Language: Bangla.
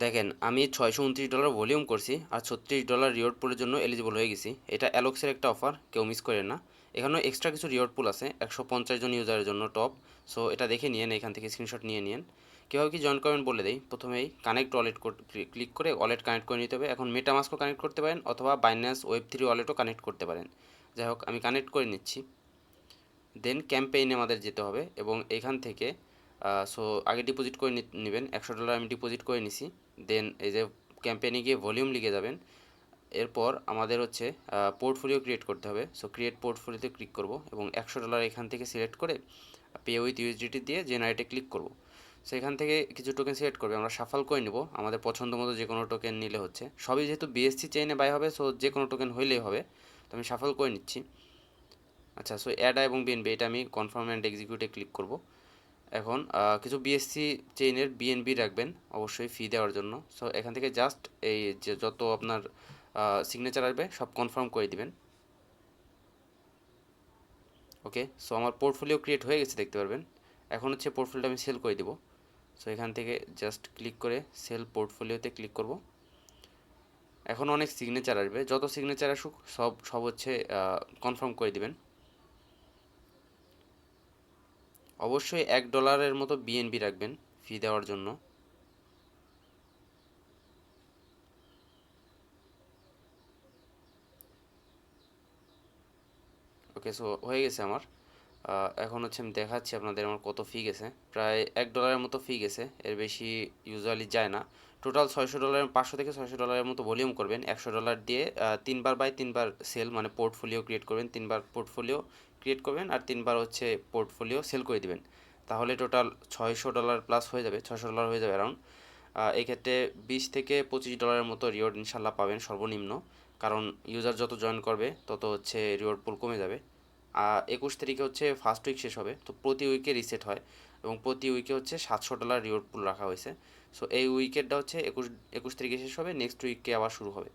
দেখেন আমি $629 ভলিউম করছি আর $36 রিওয়ার্ড পুলের জন্য এলিজিবল হয়ে গেছি। এটা অ্যালোক্সের একটা অফার, কেউ মিস করেন না। এখানেও এক্সট্রা কিছু রিওয়ার্ড পুল আছে 150 জন ইউজারের জন্য টপ। সো এটা দেখে নিয়েন, এখান থেকে স্ক্রিনশট নিয়ে নিন। কীভাবে কি জয়েন করবেন বলে দেই। প্রথমেই কানেক্ট ওয়ালেট ক্লিক করে ওয়ালেট কানেক্ট করে নিতে হবে। এখন মেটামাস্কও কানেক্ট করতে পারেন অথবা বাইন্যান্স Web3 ওয়ালেটও কানেক্ট করতে পারেন। যাই হোক, আমি কানেক্ট করে নিচ্ছি। দেন ক্যাম্পেইনে আমাদের যেতে হবে এবং এখান থেকে সো আগে ডিপোজিট করে নেবেন। $100 আমি ডিপোজিট করে নিছি। দেন এই যে ক্যাম্পেইনে গিয়ে ভলিউম লিখে যাবেন। এরপর আমাদের হচ্ছে পোর্টফোলিও ক্রিয়েট করতে হবে। সো ক্রিয়েট পোর্টফোলিওতে ক্লিক করব এবং $100 এখান থেকে সিলেক্ট করে পে উইথ ইউএসডিটি দিয়ে জেনারেটে ক্লিক করব। সো এখান থেকে কিছু টোকেন সিলেক্ট করবে, আমরা সাফল করে নেব। আমাদের পছন্দ মতো যে কোনো টোকেন নিলে হচ্ছে, সবই যেহেতু বিএসসি চেইনে বাই হবে, সো যে কোনো টোকেন হইলেই হবে। তো আমি সাফল করে নিচ্ছি। আচ্ছা, সো অ্যাড এবং বিএনবি এটা আমি কনফার্ম অ্যান্ড এক্সিকিউটে ক্লিক করব। এখন কিছু বিএসসি চেইনের বিএনবি রাখবেন অবশ্যই ফি দেওয়ার জন্য। সো এখান থেকে জাস্ট এই যে যত আপনার সিগনেচার আসবে সব কনফার্ম করে দিবেন। ওকে, সো আমার পোর্টফোলিও ক্রিয়েট হয়ে গেছে দেখতে পারবেন। এখন হচ্ছে পোর্টফোলিওটা আমি সেল করে দিব। সো এখান থেকে জাস্ট ক্লিক করে সেল পোর্টফোলিওতে ক্লিক করব। এখন অনেক সিগনেচার আসবে, যত সিগনেচার আসুক সব সব হচ্ছে কনফার্ম করে দিবেন। অবশ্যই $1 মতো বিএনবি রাখবেন ফি দেওয়ার জন্য। ওকে, সো হয়ে গেছে আমার। এখন হচ্ছে আমি দেখাচ্ছি আপনাদের আমার কত ফি গেছে। প্রায় $1 মতো ফি গেছে, এর বেশি ইউজুয়ালি যায় না। টোটাল $600, 500 থেকে $600 মতো ভলিউম করবেন। $100 দিয়ে 3বার বাই 3বার সেল মানে পোর্টফোলিও ক্রিয়েট করবেন। 3বার পোর্টফোলিও ক্রিয়েট করবেন আর 3বার হচ্ছে পোর্টফোলিও সেল করে দিবেন। তাহলে টোটাল $600 প্লাস হয়ে যাবে, $600 হয়ে যাবে অ্যারাউন্ড। এই ক্ষেত্রে $20 থেকে $25 মতো রিওয়ার্ড ইনশাল্লাহ পাবেন সর্বনিম্ন, কারণ ইউজার যত জয়েন করবে তত হচ্ছে রিওয়ার্ড পুল কমে যাবে। 21 তারিখে হচ্ছে ফার্স্ট উইক শেষ হবে, তো প্রতি উইকে রিসেট হয় এবং প্রতি উইকে হচ্ছে $700 রিওয়ার্ড পুল রাখা হয়েছে। সো এই উইকেটটা হচ্ছে 21 তারিখে শেষ হবে, নেক্সট উইকে আবার শুরু হবে।